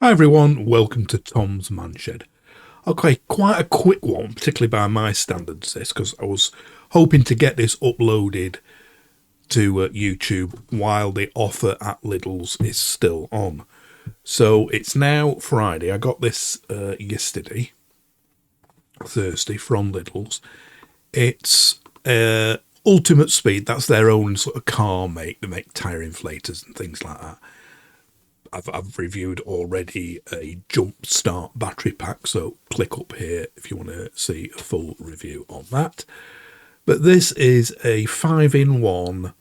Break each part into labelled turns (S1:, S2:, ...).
S1: Hi everyone, welcome to Tom's Manshed. Okay, quite a quick one, particularly by my standards, this, because I was hoping to get this uploaded to YouTube while the offer at Lidl's is still on. So it's now Friday. I got this yesterday, Thursday, from Lidl's. It's Ultimate Speed. That's their own sort of car make. They make tyre inflators and things like that. I've reviewed already a jump start battery pack, so click up here if you want to see a full review on that. But this is a 5-in-1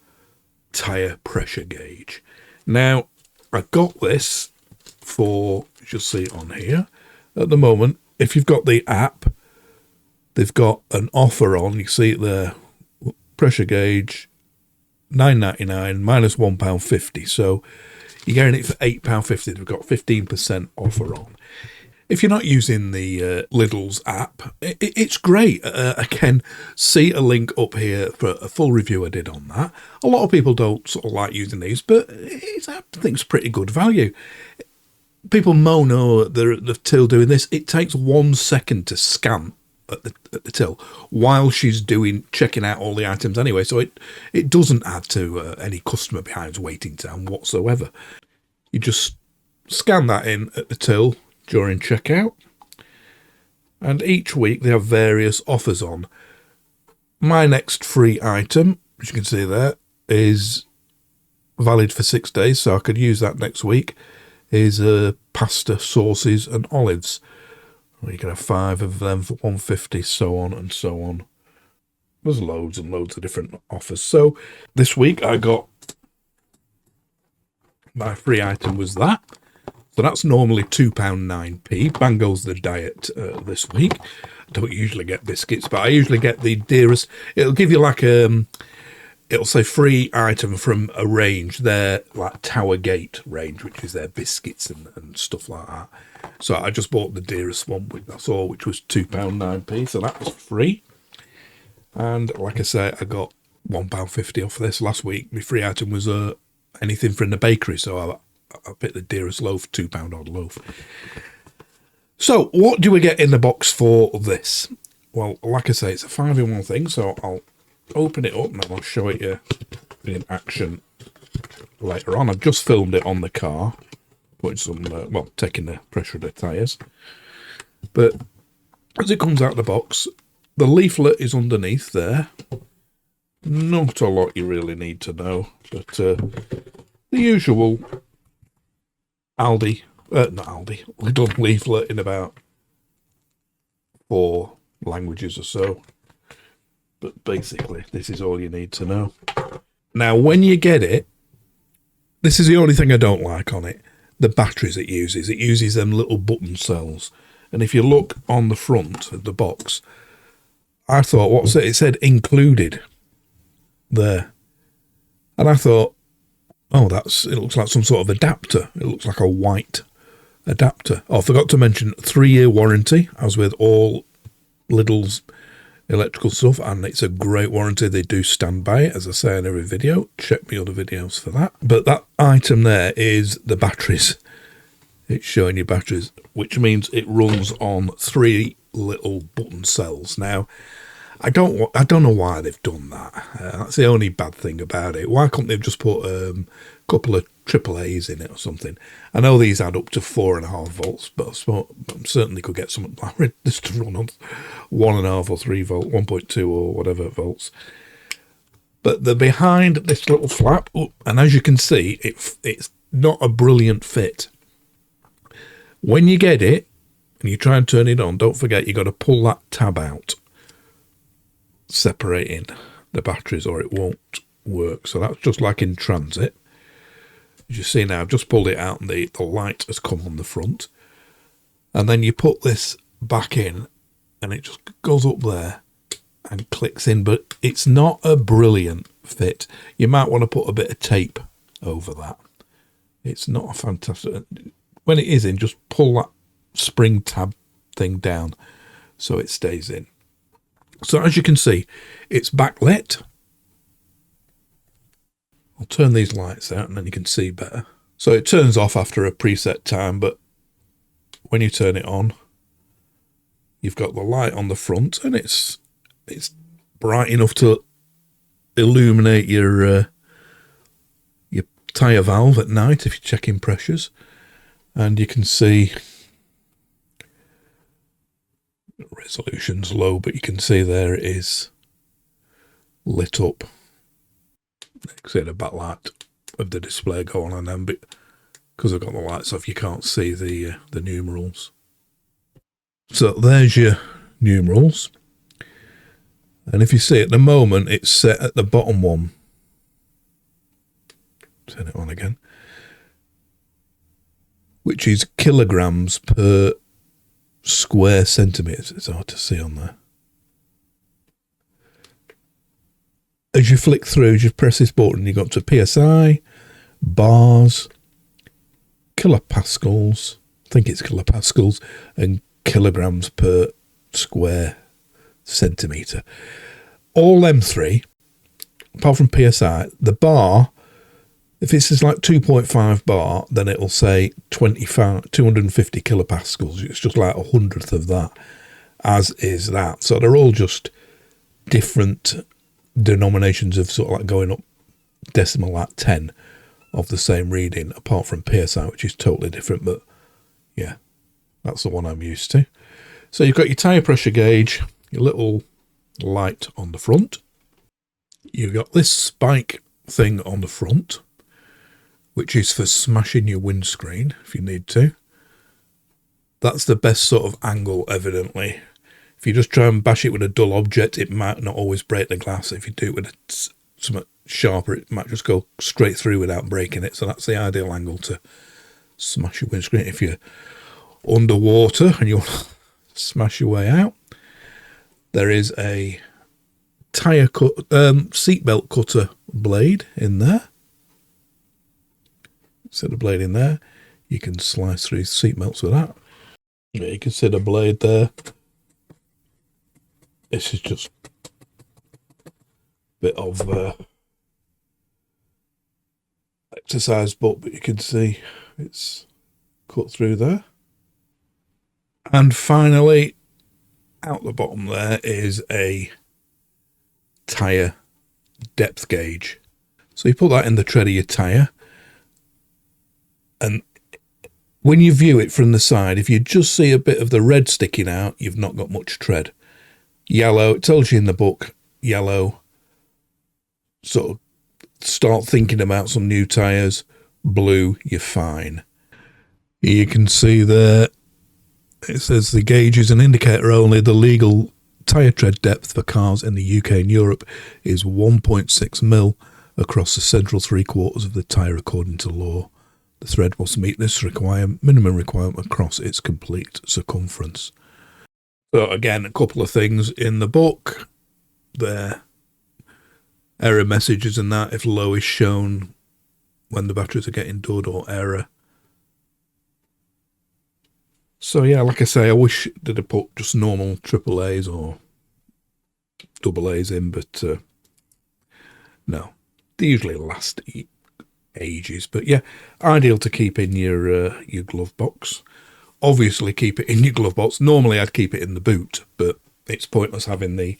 S1: tyre pressure gauge. Now, I got this for, you'll see it on here, at the moment, if you've got the app, they've got an offer on, you see it there, pressure gauge, £9.99 minus £1.50, so you're getting it for £8.50. They've got 15% offer on. If you're not using the Lidl's app, it's great. I can see a link up here for a full review I did on that. A lot of people don't sort of like using these, but I think it's pretty good value. People moan, oh, the till doing this. It takes 1 second to scan at the till while she's checking out all the items anyway, so it doesn't add to any customer behind's waiting time whatsoever. You just scan that in at the till during checkout, and each week they have various offers on. My next free item, as you can see there, is valid for 6 days, so I could use that next week, is pasta, sauces and olives. You can have 5 of them for £1.50, so on and so on. There's loads and loads of different offers. So this week I got, my free item was that. So that's normally £2.09p. Bang goes the diet this week. I don't usually get biscuits, but I usually get the dearest. It'll give you like it'll say free item from a range, their like Tower Gate range, which is their biscuits and stuff like that. So I just bought the dearest one, that's all, which was £2.09p, so that was free. And like I say, I got £1.50 off this last week. My free item was anything from the bakery, so I picked the dearest loaf, £2 odd loaf. So what do we get in the box for this? Well, like I say, it's a 5-in-1 thing, so I'll open it up and I'll show it you in action later on. I've just filmed it on the car, putting some, taking the pressure of the tyres. But as it comes out of the box, the leaflet is underneath there. Not a lot you really need to know, but the usual Lidl leaflet in about 4 languages or so. But basically, this is all you need to know. Now, when you get it, this is the only thing I don't like on it. The batteries it uses. It uses them little button cells. And if you look on the front of the box, I thought, what's it? It said included there. And I thought, oh, it looks like some sort of adapter. It looks like a white adapter. Oh, I forgot to mention 3-year warranty, as with all Lidl's electrical stuff, and it's a great warranty. They do stand by it, as I say in every video. Check my other videos for that. But that item there is the batteries. It's showing you batteries, which means it runs on 3 little button cells. Now, I don't know why they've done that. That's the only bad thing about it. Why couldn't they have just put a couple of AAAs in it or something? I know these add up to 4.5 volts, but I certainly could get something like this to run on 1.5 or 3 volt, 1.2 or whatever volts. But they're behind this little flap, and as you can see, it's not a brilliant fit. When you get it and you try and turn it on, don't forget you got to pull that tab out, separating the batteries, or it won't work. So that's just like in transit. As you see now, I've just pulled it out and the light has come on the front. And then you put this back in and it just goes up there and clicks in, but it's not a brilliant fit. You might want to put a bit of tape over that. It's not a fantastic. When it is in, just pull that spring tab thing down so it stays in. So as you can see, it's backlit. I'll turn these lights out and then you can see better. So it turns off after a preset time, but when you turn it on, you've got the light on the front, and it's bright enough to illuminate your tyre valve at night if you're checking pressures. And you can see resolution's low, but you can see there it is lit up. You can see the backlight of the display going on then, but because I've got the lights off, you can't see the numerals. So there's your numerals, and if you see at the moment it's set at the bottom one. Turn it on again, which is kilograms per square centimetres. It's hard to see on there. As you flick through, just press this button, you got to PSI, bars, kilopascals, I think it's kilopascals, and kilograms per square centimetre. All them three, apart from PSI, the bar, if this is like 2.5 bar, then it'll say 250 kilopascals. It's just like 100th of that, as is that. So they're all just different denominations of sort of like going up decimal at 10 of the same reading, apart from PSI, which is totally different. But yeah, that's the one I'm used to. So you've got your tyre pressure gauge, your little light on the front. You've got this spike thing on the front, which is for smashing your windscreen if you need to. That's the best sort of angle, evidently. If you just try and bash it with a dull object, it might not always break the glass. If you do it with something sharper, it might just go straight through without breaking it. So that's the ideal angle to smash your windscreen. If you're underwater and you want to smash your way out, there is a tyre cut, seatbelt cutter blade in there. Set a blade in there. You can slice through seatbelts with that. Yeah, you can see the blade there. This is just a bit of exercise but you can see it's cut through there. And finally, out the bottom there is a tyre depth gauge. So you put that in the tread of your tyre, and when you view it from the side, if you just see a bit of the red sticking out, you've not got much tread. Yellow, it tells you in the book, yellow, sort of start thinking about some new tyres. Blue, you're fine. You can see there, it says the gauge is an indicator only. The legal tyre tread depth for cars in the UK and Europe is 1.6 mil across the central 3/4 of the tyre according to law. The thread must meet this minimum requirement across its complete circumference. So again, a couple of things in the book. There, error messages and that, if low is shown when the batteries are getting dud or error. So yeah, like I say, I wish they'd have put just normal AAAs or AA's in, but no, they usually last ages. But yeah, ideal to keep in your glove box. Obviously keep it in your glove box. Normally I'd keep it in the boot, but it's pointless having the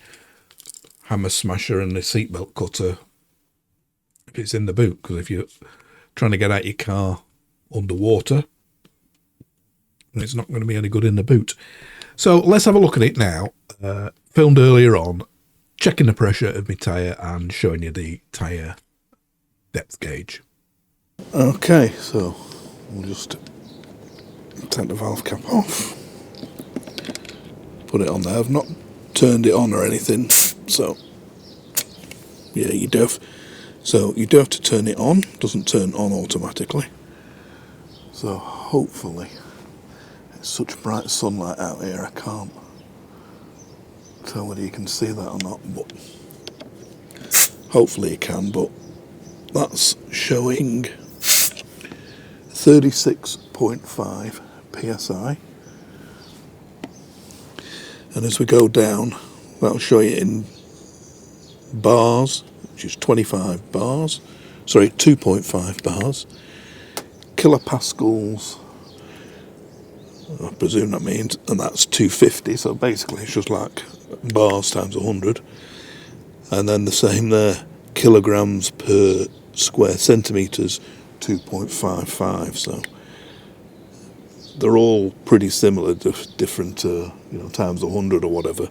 S1: hammer smasher and the seatbelt cutter if it's in the boot, because if you're trying to get out your car underwater, it's not going to be any good in the boot. So let's have a look at it now. Filmed earlier on, checking the pressure of my tyre and showing you the tyre depth gauge. Okay, so we'll just take the valve cap off, put it on there. I've not turned it on or anything, so yeah, you do have to turn it on. It doesn't turn on automatically. So hopefully, it's such bright sunlight out here, I can't tell whether you can see that or not, but hopefully you can. But that's showing 36.5 psi, and as we go down, that'll show you in bars, which is 25 bars, sorry, 2.5 bars, kilopascals, I presume that means, and that's 250, so basically it's just like bars times 100. And then the same there, kilograms per square centimetres, 2.55, so they're all pretty similar, different, times 100 or whatever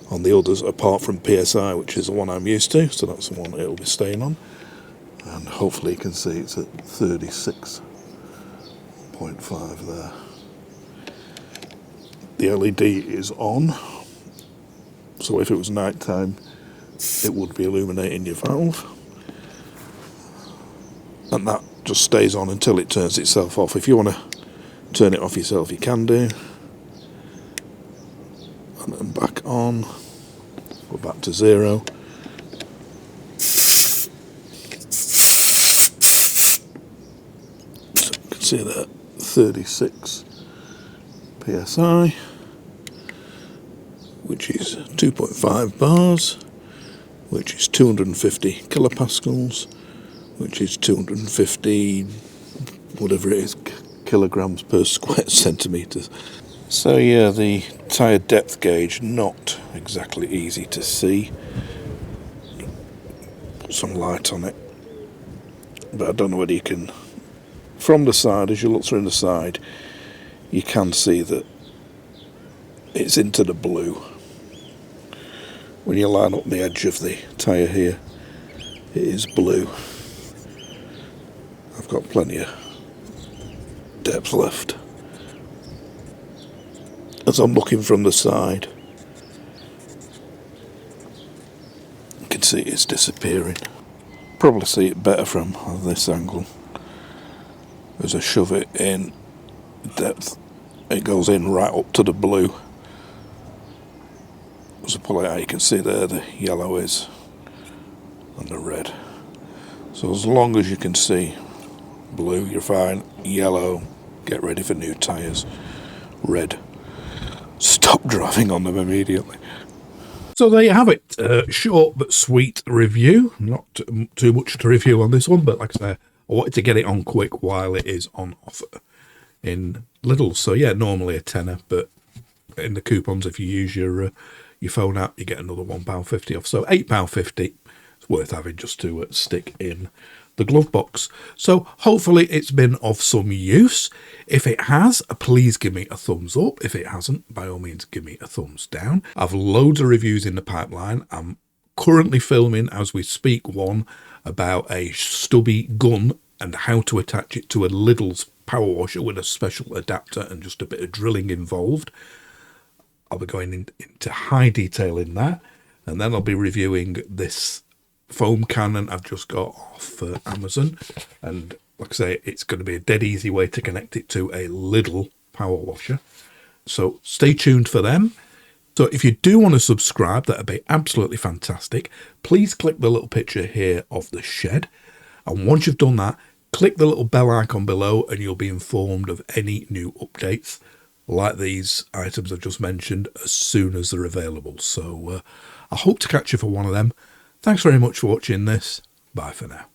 S1: on the others, apart from PSI, which is the one I'm used to, so that's the one it'll be staying on. And hopefully you can see it's at 36.5 there. The LED is on, so if it was night time, it would be illuminating your valve. And that just stays on until it turns itself off. If you want to turn it off yourself, you can do. And then back on. Go back to 0. So you can see that 36 PSI, which is 2.5 bars, which is 250 kilopascals, which is 250, whatever it is, kilograms per square centimetre. So yeah, the tyre depth gauge, not exactly easy to see. Put some light on it. But I don't know whether you can, from the side, as you look through the side, you can see that it's into the blue. When you line up the edge of the tyre here, it is blue. I've got plenty of depth left. As I'm looking from the side, you can see it's disappearing. Probably see it better from this angle. As I shove it in depth, it goes in right up to the blue. As I pull it out, you can see there the yellow is and the red. So as long as you can see blue, you're fine. Yellow, get ready for new tyres. Red, stop driving on them immediately. So there you have it. Short but sweet review. Not too much to review on this one, but like I say, I wanted to get it on quick while it is on offer in Lidl. So yeah, normally a tenner, but in the coupons, if you use your phone app, you get another £1.50 off. So £8.50. It's worth having just to stick in the glove box. So hopefully it's been of some use. If it has, please give me a thumbs up. If it hasn't, by all means give me a thumbs down. I've loads of reviews in the pipeline. I'm currently filming as we speak one about a stubby gun and how to attach it to a Lidl's power washer with a special adapter and just a bit of drilling involved. I'll be going into high detail in that, and then I'll be reviewing this foam cannon I've just got off Amazon, and like I say, it's going to be a dead easy way to connect it to a Lidl power washer. So stay tuned for them. So if you do want to subscribe, that'd be absolutely fantastic. Please click the little picture here of the shed, and once you've done that, click the little bell icon below and you'll be informed of any new updates like these items I've just mentioned as soon as they're available. So I hope to catch you for one of them. Thanks very much for watching this. Bye for now.